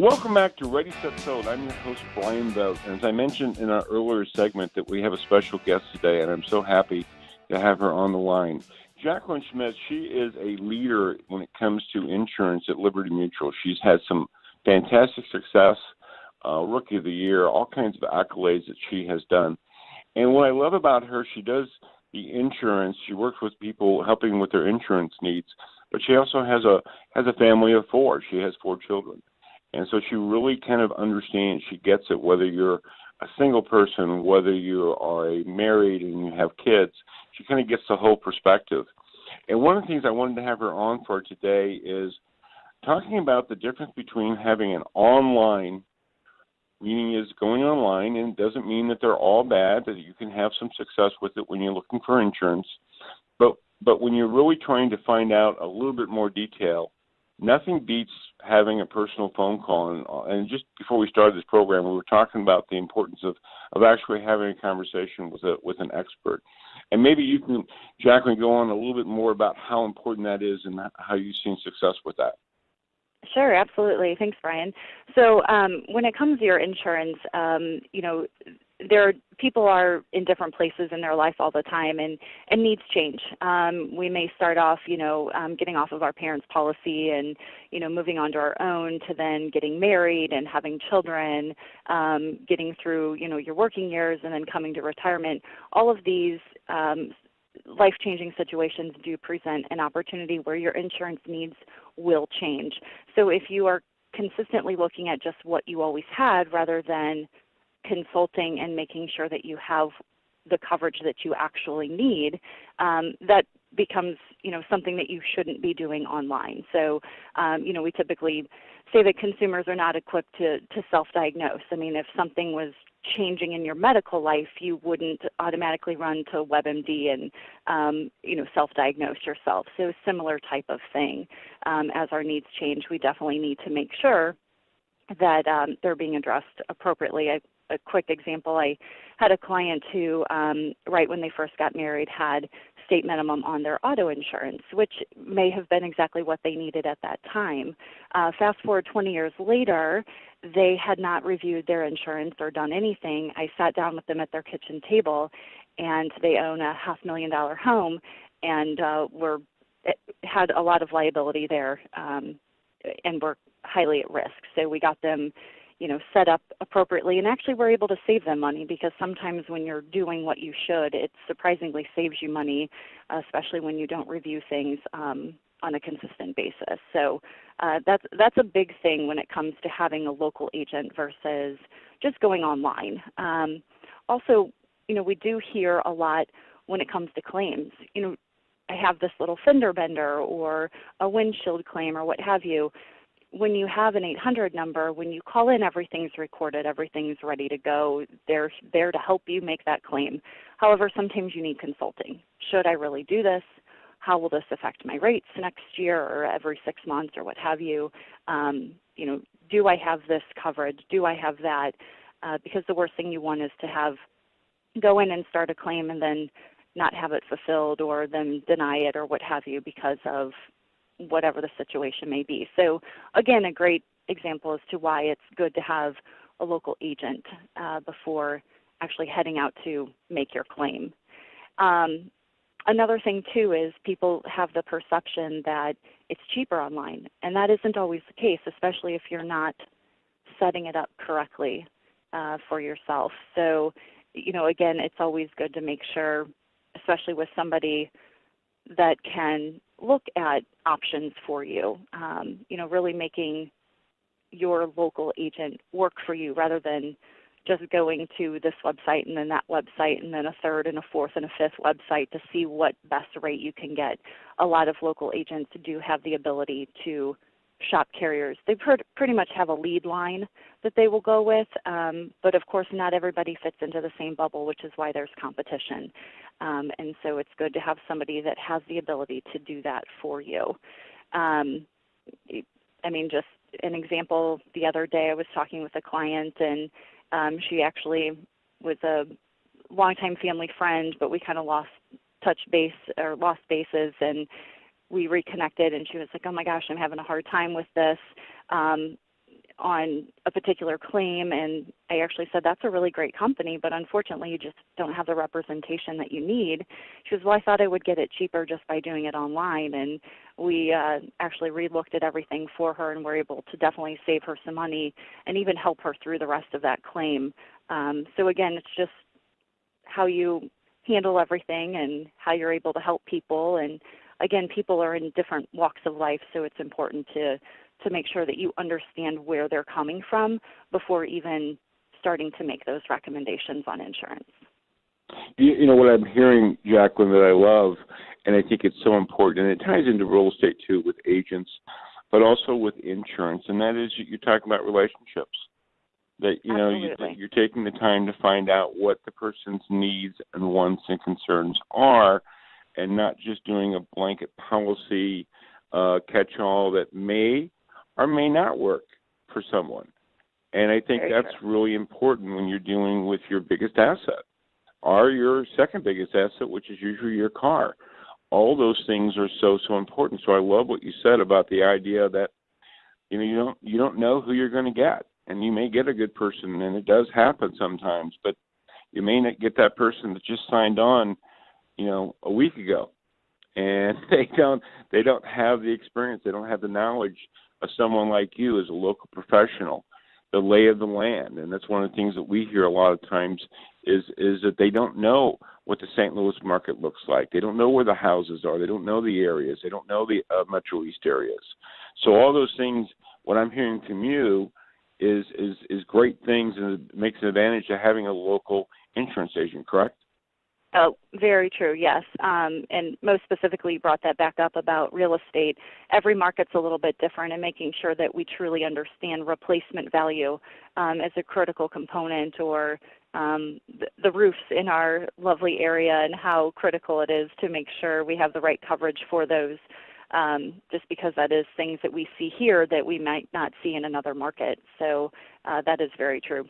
Welcome back to Ready, Set, Sold. I'm your host, Bryan Vogt. And as I mentioned in our earlier segment that we have a special guest today, and I'm so happy to have her on the line. Jaclyn Schmitz, she is a leader when it comes to insurance at Liberty Mutual. She's had some fantastic success, Rookie of the Year, all kinds of accolades that she has done. And what I love about her, she does the insurance. She works with people helping with their insurance needs, but she also has a family of 4. She has 4 children. And so she really kind of understands, she gets it, whether you're a single person, whether you are married and you have kids, she kind of gets the whole perspective. And one of the things I wanted to have her on for today is talking about the difference between having an online, meaning is going online, and it doesn't mean that they're all bad, that you can have some success with it when you're looking for insurance. But when you're really trying to find out a little bit more detail, nothing beats having a personal phone call. And just before we started this program, we were talking about the importance of actually having a conversation with an expert. And maybe you can, Jacqueline, go on a little bit more about how important that is and how you've seen success with that. Sure, absolutely. Thanks, Bryan. So when it comes to your insurance, people are in different places in their life all the time, and needs change. We may start off, getting off of our parents' policy and, moving on to our own, to then getting married and having children, getting through, your working years, and then coming to retirement. All of these life-changing situations do present an opportunity where your insurance needs will change. So if you are consistently looking at just what you always had rather than consulting and making sure that you have the coverage that you actually need, that becomes, something that you shouldn't be doing online. So, we typically say that consumers are not equipped to self-diagnose. I mean, if something was changing in your medical life, you wouldn't automatically run to WebMD and, self-diagnose yourself. So similar type of thing. As our needs change, we definitely need to make sure that they're being addressed appropriately. A quick example, I had a client who, right when they first got married, had state minimum on their auto insurance, which may have been exactly what they needed at that time. Fast forward 20 years later, they had not reviewed their insurance or done anything. I sat down with them at their kitchen table, and they own a $500,000 home and had a lot of liability there and were highly at risk. So we got them set up appropriately, and actually we're able to save them money, because sometimes when you're doing what you should, it surprisingly saves you money, especially when you don't review things on a consistent basis. So that's a big thing when it comes to having a local agent versus just going online. Also, we do hear a lot when it comes to claims. I have this little fender bender or a windshield claim or what have you. When you have an 800 number, when you call in, everything's recorded, everything's ready to go. They're there to help you make that claim. However, sometimes you need consulting. Should I really do this? How will this affect my rates next year or every 6 months or what have you? Do I have this coverage? Do I have that? Because the worst thing you want is to go in and start a claim and then not have it fulfilled, or them deny it or what have you because of whatever the situation may be. So again, a great example as to why it's good to have a local agent before actually heading out to make your claim. Another thing too is people have the perception that it's cheaper online, and that isn't always the case, especially if you're not setting it up correctly for yourself. So, again, it's always good to make sure, especially with somebody that can look at options for you, really making your local agent work for you rather than just going to this website and then that website and then a third and a fourth and a fifth website to see what best rate you can get. A lot of local agents do have the ability to shop carriers. They pretty much have a lead line that they will go with, but of course not everybody fits into the same bubble, which is why there's competition. And so it's good to have somebody that has the ability to do that for you. Just an example, the other day I was talking with a client, and she actually was a longtime family friend, but we kind of lost bases, and we reconnected, and she was like, oh my gosh, I'm having a hard time with this. on a particular claim, and I actually said, that's a really great company, but unfortunately you just don't have the representation that you need. She goes, well, I thought I would get it cheaper just by doing it online, and we actually re-looked at everything for her and were able to definitely save her some money and even help her through the rest of that claim. So again, it's just how you handle everything and how you're able to help people. And again, people are in different walks of life, so it's important to make sure that you understand where they're coming from before even starting to make those recommendations on insurance. You know what I'm hearing, Jacqueline, that I love, and I think it's so important, and it ties into real estate too with agents, but also with insurance, and that is you're talking about relationships. That you're taking the time to find out what the person's needs and wants and concerns are, and not just doing a blanket policy catch-all that may or may not work for someone. And I think that's really important when you're dealing with your biggest asset or your second biggest asset, which is usually your car. All those things are so important. So I love what you said about the idea that you don't know who you're going to get, and you may get a good person, and it does happen sometimes, but you may not get that person that just signed on, a week ago, and they don't have the experience, they don't have the knowledge of someone like you as a local professional, the lay of the land. And that's one of the things that we hear a lot of times is that they don't know what the St. Louis market looks like. They don't know where the houses are. They don't know the areas. They don't know the Metro East areas. So all those things, what I'm hearing from you is great things, and it makes an advantage to having a local insurance agent, correct? Oh, very true, yes. And most specifically, you brought that back up about real estate. Every market's a little bit different, and making sure that we truly understand replacement value as a critical component, or the roofs in our lovely area and how critical it is to make sure we have the right coverage for those, just because that is things that we see here that we might not see in another market. So that is very true.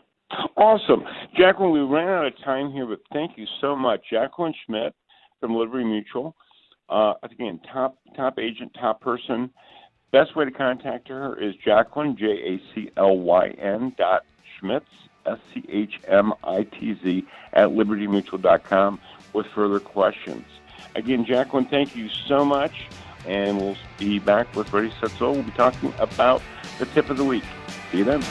Awesome. Jacqueline, we ran out of time here, but thank you so much. Jaclyn Schmitz from Liberty Mutual. Again, top agent, top person. Best way to contact her is Jaclyn, Jaclyn .Schmitz, SCHMITZ, at libertymutual.com with further questions. Again, Jacqueline, thank you so much, and we'll be back with Ready, Set, Sold. We'll be talking about the tip of the week. See you then.